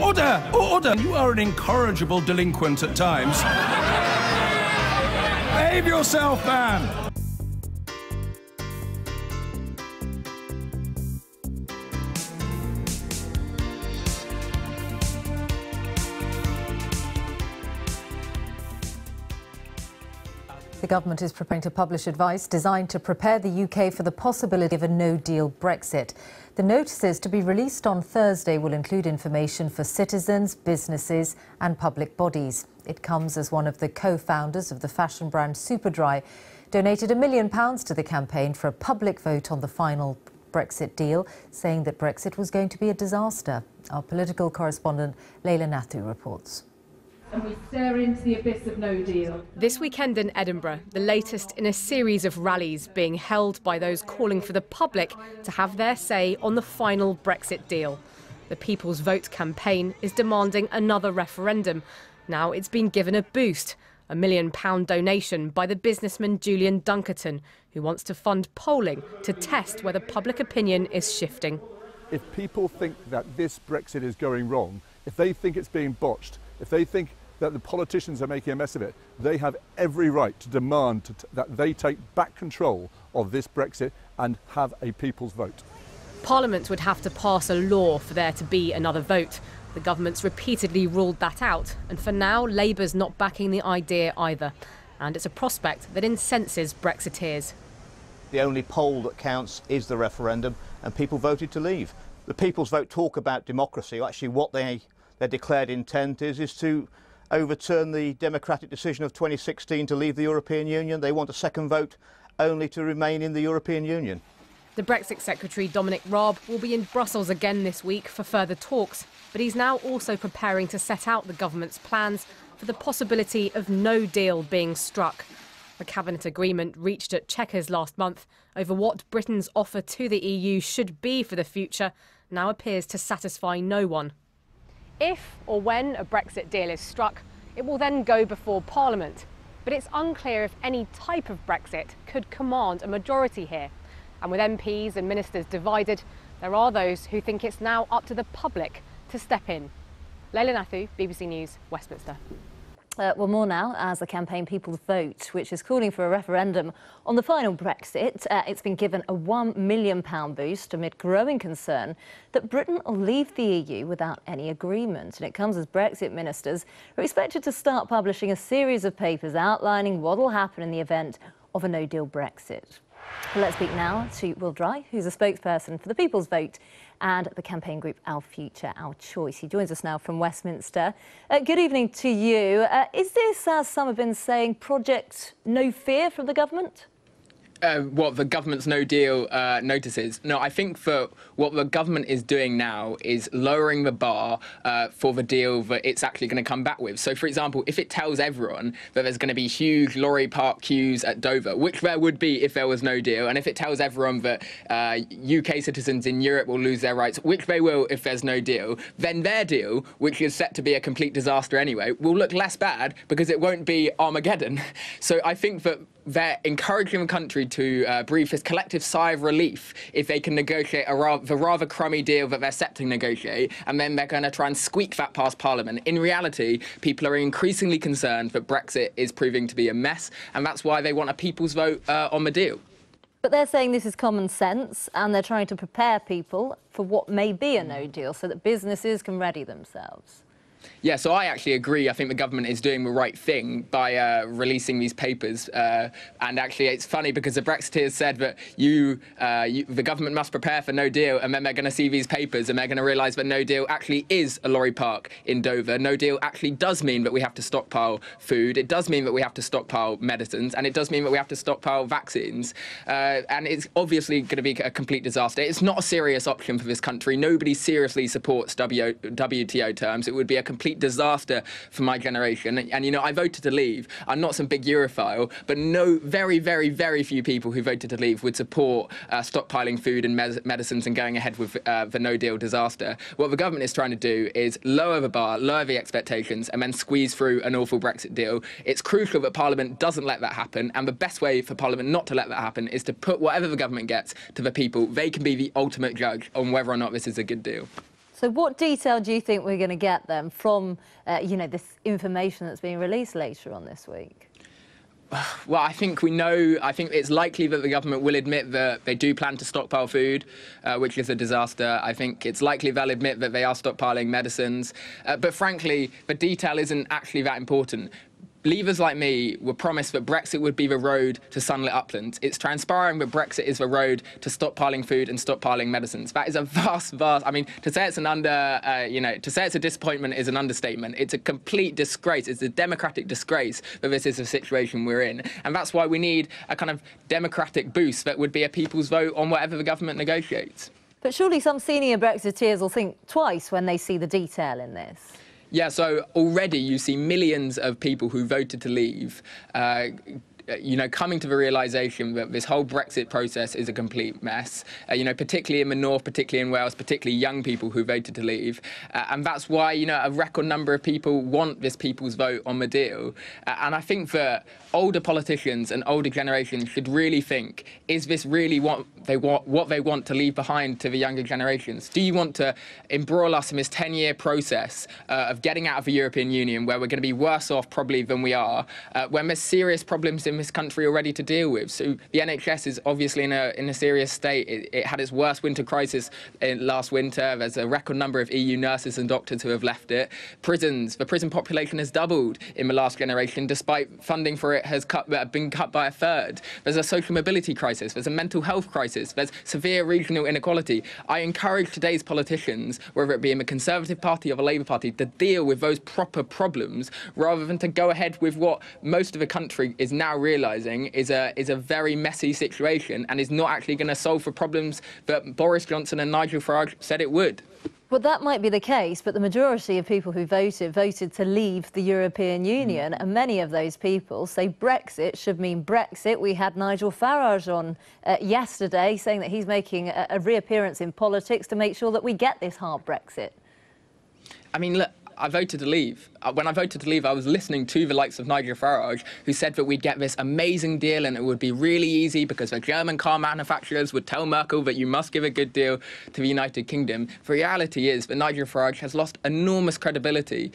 Order! Order! You are an incorrigible delinquent at times. Behave yourself, man! The government is preparing to publish advice designed to prepare the UK for the possibility of a no-deal Brexit. The notices to be released on Thursday will include information for citizens, businesses and public bodies. It comes as one of the co-founders of the fashion brand Superdry donated £1 million to the campaign for a public vote on the final Brexit deal, saying that Brexit was going to be a disaster. Our political correspondent Leila Nathu reports. And we stare into the abyss of no deal. This weekend in Edinburgh, the latest in a series of rallies being held by those calling for the public to have their say on the final Brexit deal. The People's Vote campaign is demanding another referendum. Now it's been given a boost, a £1 million donation by the businessman Julian Dunkerton, who wants to fund polling to test whether public opinion is shifting. If people think that this Brexit is going wrong, if they think it's being botched, if they think that the politicians are making a mess of it, they have every right to demand that they take back control of this Brexit and have a people's vote. Parliament would have to pass a law for there to be another vote. The government's repeatedly ruled that out, and for now Labour's not backing the idea either. And it's a prospect that incenses Brexiteers. The only poll that counts is the referendum, and people voted to leave. The People's Vote talk about democracy. Actually what their declared intent is to overturn the democratic decision of 2016 to leave the European Union. They want a second vote only to remain in the European Union. The Brexit Secretary Dominic Raab will be in Brussels again this week for further talks, but he's now also preparing to set out the government's plans for the possibility of no deal being struck. A cabinet agreement reached at Chequers last month over what Britain's offer to the EU should be for the future now appears to satisfy no one. If or when a Brexit deal is struck, it will then go before Parliament. But it's unclear if any type of Brexit could command a majority here. And with MPs and ministers divided, there are those who think it's now up to the public to step in. Leila Nathu, BBC News, Westminster. Well, more now as the campaign People's Vote, which is calling for a referendum on the final Brexit. It's been given a £1 million boost amid growing concern that Britain will leave the EU without any agreement. And it comes as Brexit ministers are expected to start publishing a series of papers outlining what will happen in the event of a no-deal Brexit. Well, let's speak now to Will Dry, who's a spokesperson for the People's Vote and the campaign group Our Future, Our Choice. He joins us now from Westminster. Good evening to you. Is this, as some have been saying, Project No Fear from the government? What the government's no deal notices? No, I think for what the government is doing now is lowering the bar for the deal that it's actually going to come back with. So, for example, if it tells everyone that there's going to be huge lorry park queues at Dover, which there would be if there was no deal, and if it tells everyone that UK citizens in Europe will lose their rights, which they will if there's no deal, then their deal, which is set to be a complete disaster anyway, will look less bad because it won't be Armageddon. So I think that they're encouraging the country to breathe this collective sigh of relief if they can negotiate the rather crummy deal that they're set to negotiate, and then they're going to try and squeak that past Parliament. In reality, people are increasingly concerned that Brexit is proving to be a mess, and that's why they want a people's vote on the deal. But they're saying this is common sense, and they're trying to prepare people for what may be a no deal so that businesses can ready themselves. Yeah, so I actually agree. I think the government is doing the right thing by releasing these papers. And actually, it's funny because the Brexiteers said that the government must prepare for no deal, and then they're going to see these papers and they're going to realise that no deal actually is a lorry park in Dover. No deal actually does mean that we have to stockpile food. It does mean that we have to stockpile medicines, and it does mean that we have to stockpile vaccines. And it's obviously going to be a complete disaster. It's not a serious option for this country. Nobody seriously supports WTO terms. It would be a complete disaster for my generation. And, you know, I voted to leave. I'm not some big Europhile, but very, very, very few people who voted to leave would support stockpiling food and medicines and going ahead with the no-deal disaster. What the government is trying to do is lower the bar, lower the expectations, and then squeeze through an awful Brexit deal. It's crucial that Parliament doesn't let that happen, and the best way for Parliament not to let that happen is to put whatever the government gets to the people. They can be the ultimate judge on whether or not this is a good deal. So what detail do you think we're going to get then from, this information that's being released later on this week? Well, I think it's likely that the government will admit that they do plan to stockpile food, which is a disaster. I think it's likely they'll admit that they are stockpiling medicines. But frankly, the detail isn't actually that important. Leavers like me were promised that Brexit would be the road to sunlit uplands. It's transpiring that Brexit is the road to stockpiling food and stockpiling medicines. That is a vast, I mean, to say it's a disappointment is an understatement. It's a complete disgrace. It's a democratic disgrace that this is the situation we're in. And that's why we need a kind of democratic boost that would be a people's vote on whatever the government negotiates. But surely some senior Brexiteers will think twice when they see the detail in this. Yeah, so already you see millions of people who voted to leave, coming to the realisation that this whole Brexit process is a complete mess, particularly in the north, particularly in Wales, particularly young people who voted to leave. And that's why, a record number of people want this people's vote on the deal. And I think that older politicians and older generations should really think, is this really what they want to leave behind to the younger generations? Do you want to embroil us in this 10-year process of getting out of the European Union, where we're going to be worse off probably than we are, when there's serious problems in this country already to deal with? So the NHS is obviously in a serious state. It had its worst winter crisis last winter. There's a record number of EU nurses and doctors who have left it. The prison population has doubled in the last generation, despite funding for it has been cut by a third. There's a social mobility crisis. There's a mental health crisis. There's severe regional inequality. I encourage today's politicians, whether it be in the Conservative Party or the Labour Party, to deal with those proper problems rather than to go ahead with what most of the country is now realising is a very messy situation and is not actually going to solve the problems that Boris Johnson and Nigel Farage said it would. Well, that might be the case, but the majority of people who voted to leave the European Union, and many of those people say Brexit should mean Brexit. We had Nigel Farage on yesterday saying that he's making a reappearance in politics to make sure that we get this hard Brexit. I mean, look, I voted to leave. When I voted to leave, I was listening to the likes of Nigel Farage, who said that we'd get this amazing deal and it would be really easy because the German car manufacturers would tell Merkel that you must give a good deal to the United Kingdom. The reality is that Nigel Farage has lost enormous credibility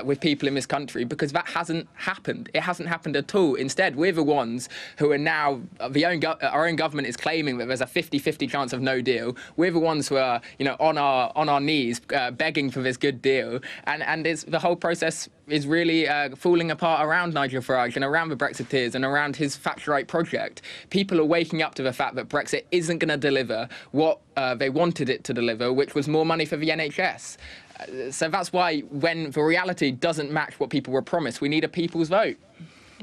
with people in this country because that hasn't happened. It hasn't happened at all. Instead, we're the ones who are now, our own government is claiming that there's a 50-50 chance of no deal. We're the ones who are, on our knees begging for this good deal. And the whole process is really falling apart around Nigel Farage and around the Brexiteers and around his Thatcherite project. People are waking up to the fact that Brexit isn't going to deliver what they wanted it to deliver, which was more money for the NHS. So that's why when the reality doesn't match what people were promised, we need a people's vote.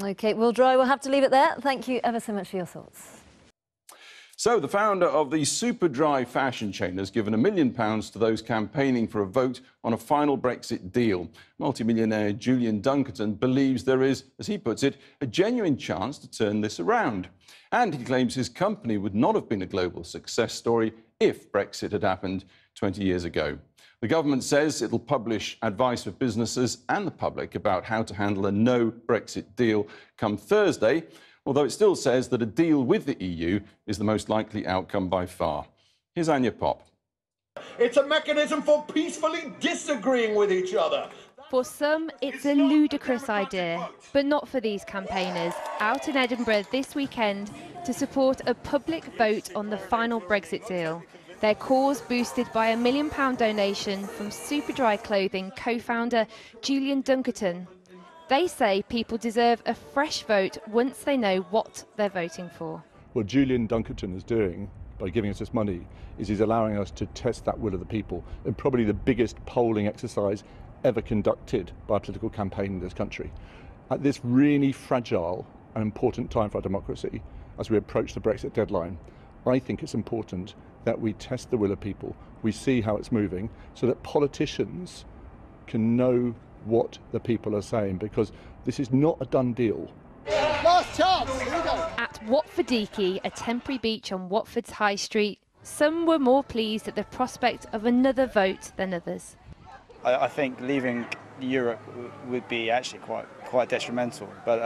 OK, Will Dry, we'll have to leave it there. Thank you ever so much for your thoughts. So the founder of the Superdry fashion chain has given £1 million to those campaigning for a vote on a final Brexit deal. Multimillionaire Julian Dunkerton believes there is, as he puts it, a genuine chance to turn this around. And he claims his company would not have been a global success story if Brexit had happened 20 years ago. The government says it'll publish advice for businesses and the public about how to handle a no Brexit deal come Thursday, although it still says that a deal with the EU is the most likely outcome by far. Here's Anya Pop. It's a mechanism for peacefully disagreeing with each other. For some, it's a ludicrous idea, but not for these campaigners out in Edinburgh this weekend to support a public vote on the final Brexit deal. Their cause boosted by a £1 million donation from Superdry clothing co-founder Julian Dunkerton. They say people deserve a fresh vote once they know what they're voting for. What Julian Dunkerton is doing by giving us this money is he's allowing us to test that will of the people in probably the biggest polling exercise ever conducted by a political campaign in this country. At this really fragile and important time for our democracy, as we approach the Brexit deadline, I think it's important that we test the will of people, we see how it's moving, so that politicians can know what the people are saying, because this is not a done deal. Last chance! Here we go. At Watford-Ekie, a temporary beach on Watford's High Street, some were more pleased at the prospect of another vote than others. I think leaving Europe would be actually quite detrimental, but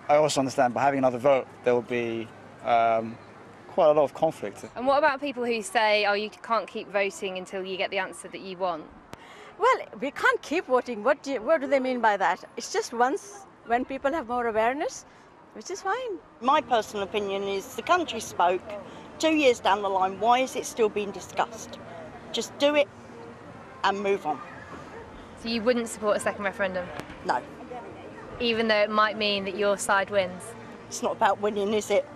I also understand by having another vote there will be quite a lot of conflict. And what about people who say, oh, you can't keep voting until you get the answer that you want? Well, we can't keep voting. What do they mean by that? It's just once when people have more awareness, which is fine. My personal opinion is the country spoke. 2 years down the line, why is it still being discussed? Just do it and move on. So you wouldn't support a second referendum? No. Even though it might mean that your side wins? It's not about winning, is it?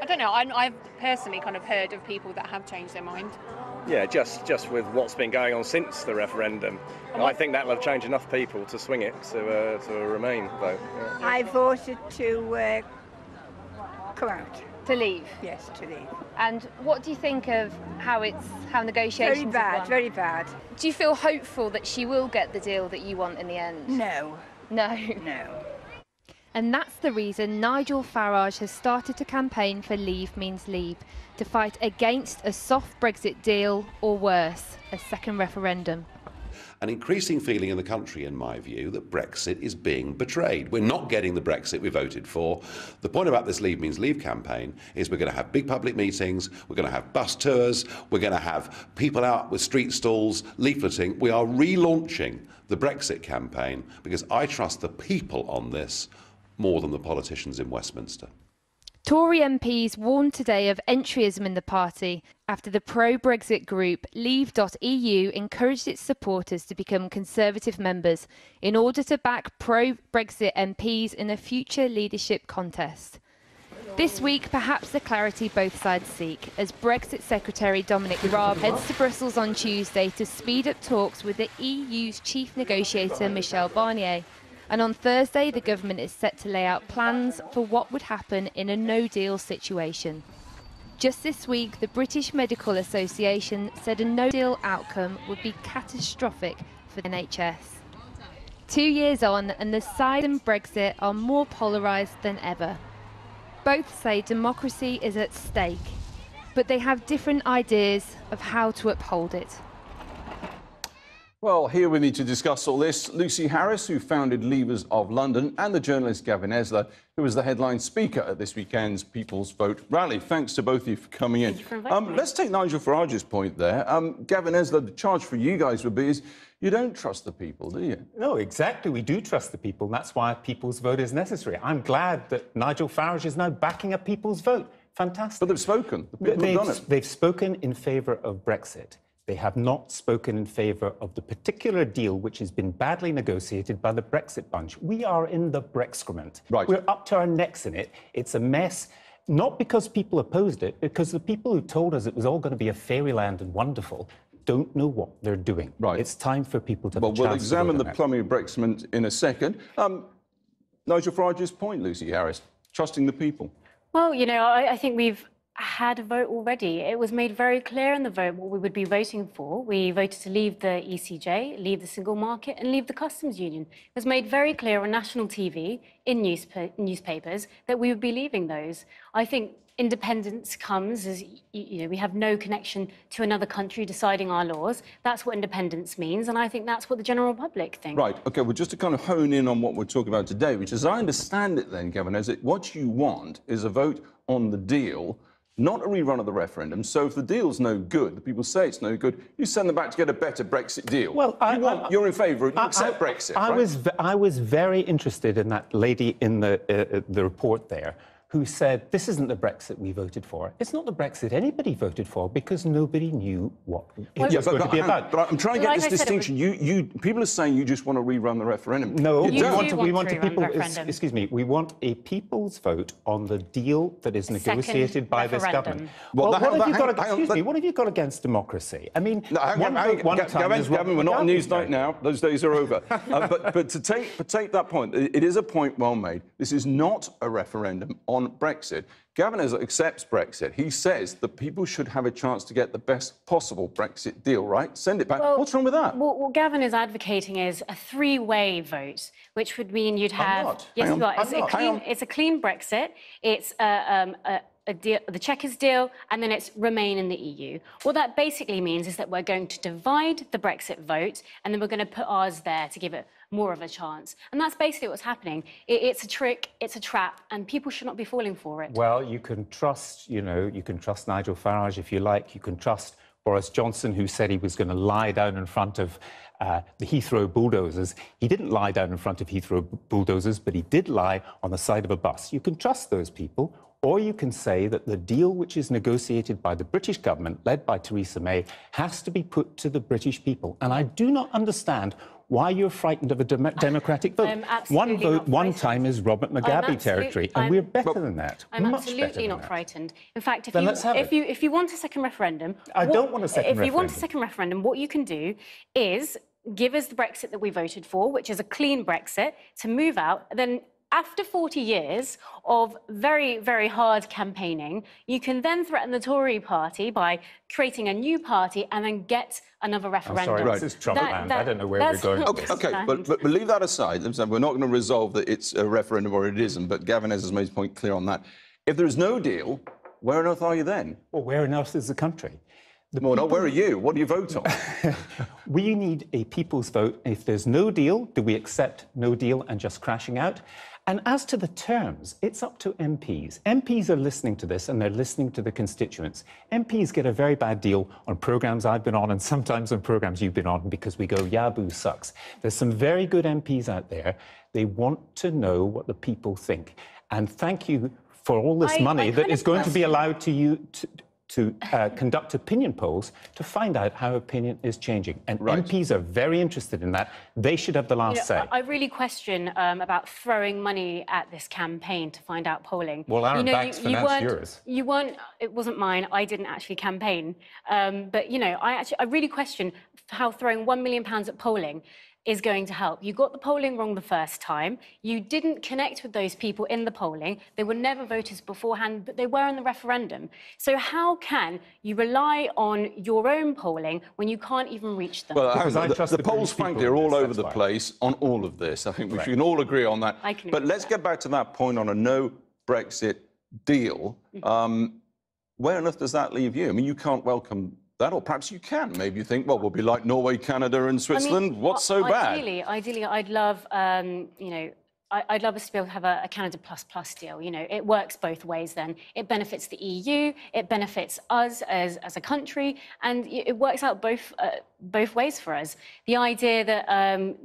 I don't know. I've personally kind of heard of people that have changed their mind. Yeah, just with what's been going on since the referendum, I think that'll have changed enough people to swing it to a Remain vote. Yeah. I voted to come out. To leave? Yes, to leave. And what do you think of how negotiations Very bad, have gone? very bad. Do you feel hopeful that she will get the deal that you want in the end? No. No? No. And that's the reason Nigel Farage has started to campaign for Leave Means Leave, to fight against a soft Brexit deal, or worse, a second referendum. An increasing feeling in the country, in my view, that Brexit is being betrayed. We're not getting the Brexit we voted for. The point about this Leave Means Leave campaign is we're going to have big public meetings, we're going to have bus tours, we're going to have people out with street stalls, leafleting. We are relaunching the Brexit campaign because I trust the people on this more than the politicians in Westminster. Tory MPs warned today of entryism in the party after the pro-Brexit group Leave.eu encouraged its supporters to become Conservative members in order to back pro-Brexit MPs in a future leadership contest. This week, perhaps the clarity both sides seek, as Brexit Secretary Dominic Raab heads to Brussels on Tuesday to speed up talks with the EU's chief negotiator Michel Barnier. And on Thursday, the government is set to lay out plans for what would happen in a no-deal situation. Just this week, the British Medical Association said a no-deal outcome would be catastrophic for the NHS. 2 years on, and the side and Brexit are more polarised than ever. Both say democracy is at stake, but they have different ideas of how to uphold it. Well, here with me to discuss all this, Lucy Harris, who founded Leavers of London, and the journalist Gavin Esler, who was the headline speaker at this weekend's People's Vote rally. Thanks to both of you for coming in. Let's take Nigel Farage's point there. Gavin Esler, the charge for you guys would be is you don't trust the people, do you? No, exactly. We do trust the people. That's why a People's Vote is necessary. I'm glad that Nigel Farage is now backing a People's Vote. Fantastic. But they've spoken. The people have done it. They've spoken in favour of Brexit. They have not spoken in favour of the particular deal which has been badly negotiated by the Brexit bunch. We are in the Brexcrement. Right. We're up to our necks in it. It's a mess, not because people opposed it, because the people who told us it was all going to be a fairyland and wonderful don't know what they're doing. Right. It's time for people to... Well, we'll examine the plumbing of Brexcrement in a second. Nigel Farage's point, Lucy Harris, trusting the people. Well, you know, I think we've had a vote already. It was made very clear in the vote what we would be voting for. We voted to leave the ECJ, leave the single market and leave the customs union. It was made very clear on national TV, in newspapers, that we would be leaving those. I think independence comes as, you know, we have no connection to another country deciding our laws. That's what independence means, and I think that's what the general public thinks. Right, OK, well, just to kind of hone in on what we're talking about today, which, as I understand it then, Gavin, is that what you want is a vote on the deal, not a rerun of the referendum. So if the deal's no good, the people say it's no good, you send them back to get a better Brexit deal. Well, you're in favour, you accept Brexit, right? I was very interested in that lady in the report there who said, this isn't the Brexit we voted for. It's not the Brexit anybody voted for because nobody knew what it was going to be about. But I'm trying to get this distinction. People are saying you just want to rerun the referendum. No, we want excuse me, we want a people's vote on the deal that is negotiated by this government. Well, what have you got against democracy? I mean, Gavin, we're not on Newsnight now. Those days are over. But to take that point, it is a point well made. This is not a referendum on Brexit. Gavin accepts Brexit. He says that people should have a chance to get the best possible Brexit deal, right? Send it back. Well, what's wrong with that? What Gavin is advocating is a three-way vote, which would mean you'd have... Yes, you are. It's a clean Brexit. It's a deal, the Chequers deal, and then it's remain in the EU. What that basically means is that we're going to divide the Brexit vote, and then we're going to put ours there to give it more of a chance. And that's basically what's happening. It's a trick, it's a trap, and people should not be falling for it. Well, you can trust, you can trust Nigel Farage if you like. You can trust Boris Johnson, who said he was going to lie down in front of the Heathrow bulldozers. He didn't lie down in front of Heathrow bulldozers, but he did lie on the side of a bus. You can trust those people, or you can say that the deal which is negotiated by the British government, led by Theresa May, has to be put to the British people. And I do not understand why you're frightened of a democratic vote. One vote, one time is Robert Mugabe territory, and we're better than that. I'm absolutely not frightened. In fact, if you want a second referendum... I don't want a second referendum. If you want a second referendum, what you can do is give us the Brexit that we voted for, which is a clean Brexit, to move out, then after 40 years of very, very hard campaigning, you can then threaten the Tory party by creating a new party and then get another referendum. I'm sorry, this is Trump land. I don't know where we're going. OK, but we'll leave that aside. We're not going to resolve that it's a referendum or it isn't, but Gavin has made his point clear on that. If there is no deal, where on earth are you then? Well, where on earth is the country? Well, where are you? What do you vote on? We need a people's vote. If there's no deal, do we accept no deal and just crashing out? And as to the terms, it's up to MPs. MPs are listening to this, and they're listening to the constituents. MPs get a very bad deal on programmes I've been on and sometimes on programmes you've been on because we go, Yaboo sucks. There's some very good MPs out there. They want to know what the people think. And thank you for all this money that is going to be allowed to you to conduct opinion polls to find out how opinion is changing. And MPs are very interested in that. They should have the last say. I really question about throwing money at this campaign to find out polling. Well, Aaron Banks financed yours. It wasn't mine. I didn't actually campaign. But, I really question how throwing £1 million at polling is going to help. You got the polling wrong the first time. You didn't connect with those people in the polling. They were never voters beforehand, but they were in the referendum. So how can you rely on your own polling when you can't even reach them? Well, the polls, frankly, are all over the place on all of this. I think we can all agree on that. But let's get back to that point on a no Brexit deal. Where on earth does that leave you? I mean, you can't welcome that, or perhaps you can. Maybe you think, well, we'll be like Norway, Canada and Switzerland. What's so bad? Ideally, I'd love, I'd love us to be able to have a Canada plus deal. It works both ways then. It benefits the EU, it benefits us as a country, and it works out both ways for us. The idea that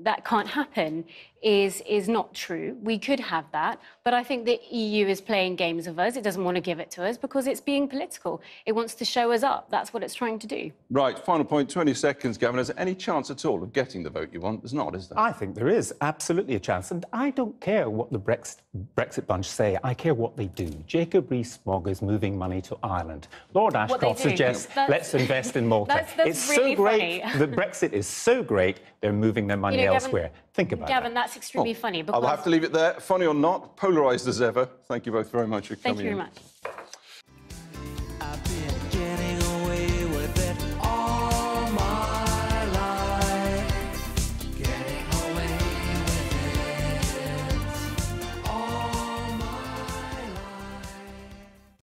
that can't happen is not true. We could have that, but I think the EU is playing games with us. It doesn't want to give it to us because it's being political. It wants to show us up. That's what it's trying to do. Right, final point, 20 seconds, Gavin. Is there any chance at all of getting the vote you want? There's not, is there? I think there is absolutely a chance, and I don't care what the Brexit bunch say. I care what they do. Jacob Rees-Mogg is moving money to Ireland. Lord Ashcroft suggests let's invest in Malta. That's really so great. Funny. The Brexit is so great, they're moving their money elsewhere. Think about Gavin, that. that's extremely funny. Because I'll have to leave it there. Funny or not, polarised as ever. Thank you both very much for coming in. Thank you very much.